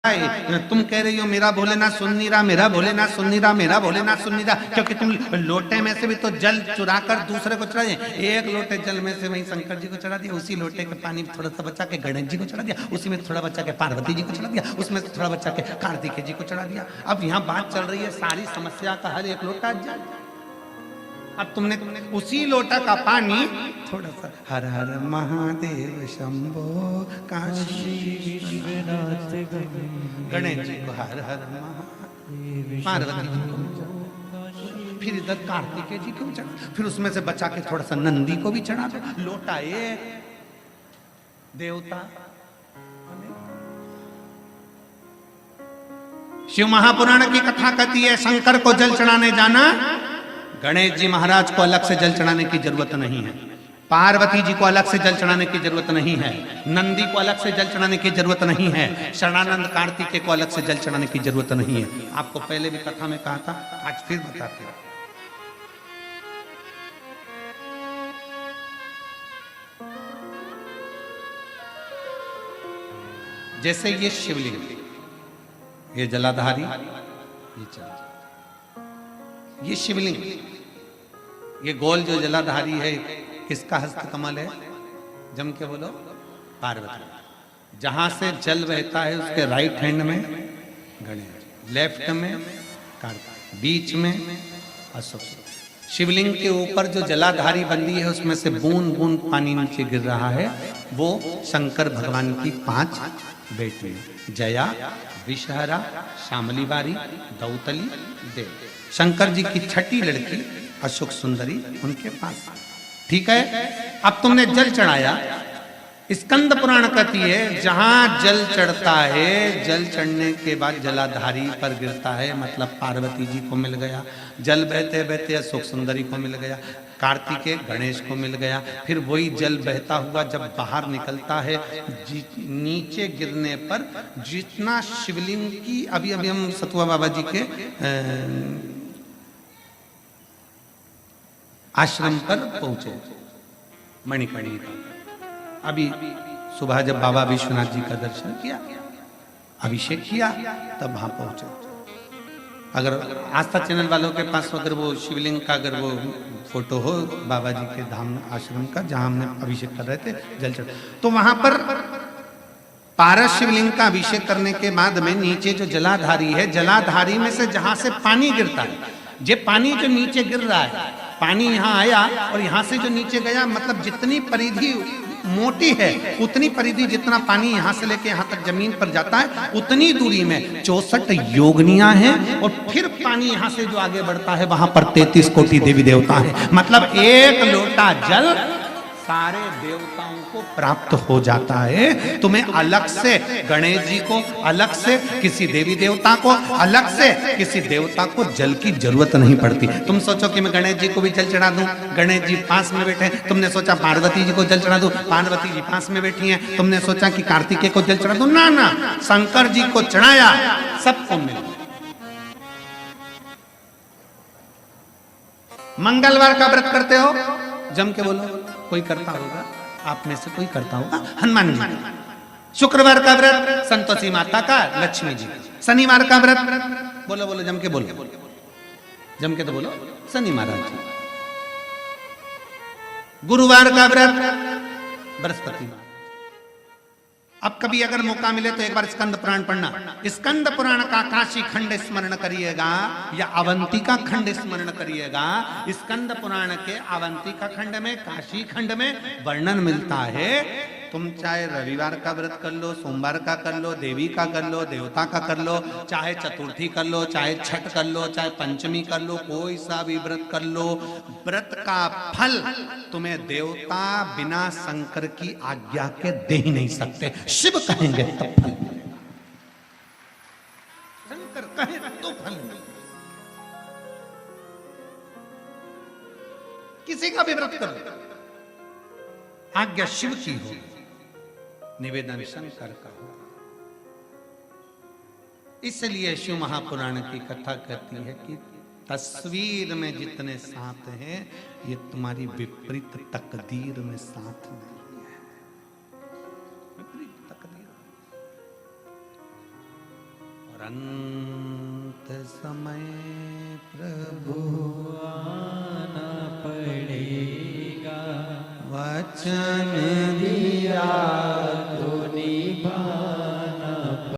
तुम कह रही हो मेरा भोलेनाथ सुन नहीं रहा, मेरा भोलेनाथ सुन नहीं रहा, मेरा भोलेनाथ सुन नहीं रहा, क्योंकि तुम लोटे में से भी तो जल चुरा कर दूसरे को चढ़ा दिया। एक लोटे जल में से वहीं शंकर जी को चढ़ा दिया, उसी लोटे के पानी में थोड़ा सा बचा के गणेश जी को चढ़ा दिया, उसी में थोड़ा बचा के पार्वती जी को चढ़ा दिया, उसमें थोड़ा बचा के कार्तिकेय जी को चढ़ा दिया। अब यहाँ बात चल रही है सारी समस्या का हर एक लोटा जल। अब तुमने उसी लोटा का पानी थोड़ा सा हर हर महादेव शंभो काशी विश्वनाथ गणेश जी को हर हर महादेव, पार्वती जी को, फिर इधर कार्तिकेय जी को चढ़ा, फिर उसमें से बचा के थोड़ा सा नंदी को भी चढ़ा दो। लोटा एक देवता। शिव महापुराण की कथा कहती है शंकर को जल चढ़ाने जाना, गणेश जी महाराज को अलग से जल चढ़ाने की जरूरत नहीं है, पार्वती जी को अलग से जल चढ़ाने की जरूरत नहीं है, नंदी को अलग से जल चढ़ाने की जरूरत नहीं है, शरणानंद कार्तिकेय को अलग से जल चढ़ाने की जरूरत नहीं है। आपको पहले भी कथा में कहा था, आज फिर बताते हैं। जैसे ये शिवलिंग, ये जलाधारी, ये चल, ये शिवलिंग, ये गोल जो जलाधारी है, किसका हस्त कमल है? जम के बोलो, पार्वती। जहां से जल बहता है उसके राइट हैंड में गणेश, लेफ्ट में कार्तिक, बीच में अशोक। शिवलिंग के ऊपर जो जलाधारी बंदी है उसमें से बूंद बूंद पानी नीचे गिर रहा है, वो शंकर भगवान की 5 बेटी, जया, विषहरा, शामली बारी, दौतली, देव। शंकर जी की छठी लड़की अशोक सुंदरी उनके पास। ठीक है, अब तुमने जल चढ़ाया। स्कंद पुराण कहती है जहां जल चढ़ता है, जल चढ़ने के बाद जलाधारी पर गिरता है, मतलब पार्वती जी को मिल गया, जल बहते बहते अशोक सुंदरी को मिल गया, कार्तिकेय गणेश को मिल गया, फिर वही जल बहता हुआ जब बाहर निकलता है, नीचे गिरने पर जितना शिवलिंग की, अभी अभी हम सतुआ बाबा जी के आश्रम पर पहुंचे, मणिकर्णिका। अभी सुबह जब बाबा विश्वनाथ जी का दर्शन किया, अभिषेक किया, तब वहां पहुंचे। अगर आस्था चैनल वालों के पास अगर वो शिवलिंग का अगर वो फोटो हो बाबा जी के धाम आश्रम का, जहां हमने अभिषेक कर रहे थे जल चढ़, तो वहां पर पारस शिवलिंग का अभिषेक करने के बाद में नीचे जो जलाधारी है, जलाधारी में से जहां से पानी गिरता है, ये पानी जो नीचे गिर रहा है, पानी यहाँ आया और यहाँ से जो नीचे गया, मतलब जितनी परिधि मोटी है उतनी परिधि, जितना पानी यहाँ से लेके यहाँ तक जमीन पर जाता है उतनी दूरी में 64 योगनियां हैं, और फिर पानी यहाँ से जो आगे बढ़ता है वहां पर 33 कोटि देवी देवता है। मतलब एक लोटा जल सारे देवताओं को प्राप्त हो जाता है। तुम्हें अलग से गणेश जी को, अलग से किसी देवी देवता को, अलग से किसी देवता को जल की जरूरत नहीं पड़ती। तुम सोचो कि मैं गणेश जी को भी जल चढ़ा दूं, गणेश जी पास में बैठे हैं, तुमने सोचा पार्वती जी को जल चढ़ा दूं, पार्वती जी पास में बैठी हैं, तुमने सोचा कि कार्तिकेय को जल चढ़ा दूं, ना ना, शंकर जी को चढ़ाया, सबको मिल। मंगलवार का व्रत करते हो, जम के बोलो, कोई करता होगा, आप में से कोई करता होगा, हनुमान जी। शुक्रवार का व्रत संतोषी माता का, लक्ष्मी जी। शनिवार का व्रत, बोलो बोलो, जम के बोलो, जम के तो बोलो, शनि महाराज जी। गुरुवार का व्रत बृहस्पति महाराज। अब कभी अगर मौका मिले तो एक बार स्कंद पुराण पढ़ना। स्कंद पुराण का काशी खंड स्मरण करिएगा या अवंतिका खंड स्मरण करिएगा। स्कंद पुराण के अवंतिका खंड में, काशी खंड में वर्णन मिलता है। तुम चाहे रविवार का व्रत कर लो, सोमवार का कर लो, देवी का कर लो, देवता का कर लो, चाहे चतुर्थी कर लो, चाहे छठ कर लो, चाहे पंचमी कर लो, कोई सा भी व्रत कर लो, व्रत का फल तुम्हें देवता बिना शंकर की आज्ञा के दे ही नहीं सकते। शिव कहेंगे तब फल, शंकर कहे तो फल मिले। किसी का भी व्रत करो, आज्ञा शिव की हो, निवेदन शंकर का हो। इसलिए शिव महापुराण की कथा कहती है कि तस्वीर में जितने साथ हैं, ये तुम्हारी विपरीत तकदीर में साथ नहीं है। विपरीत तकदीर। तुरंत समय प्रभु आना पड़ेगा, वचन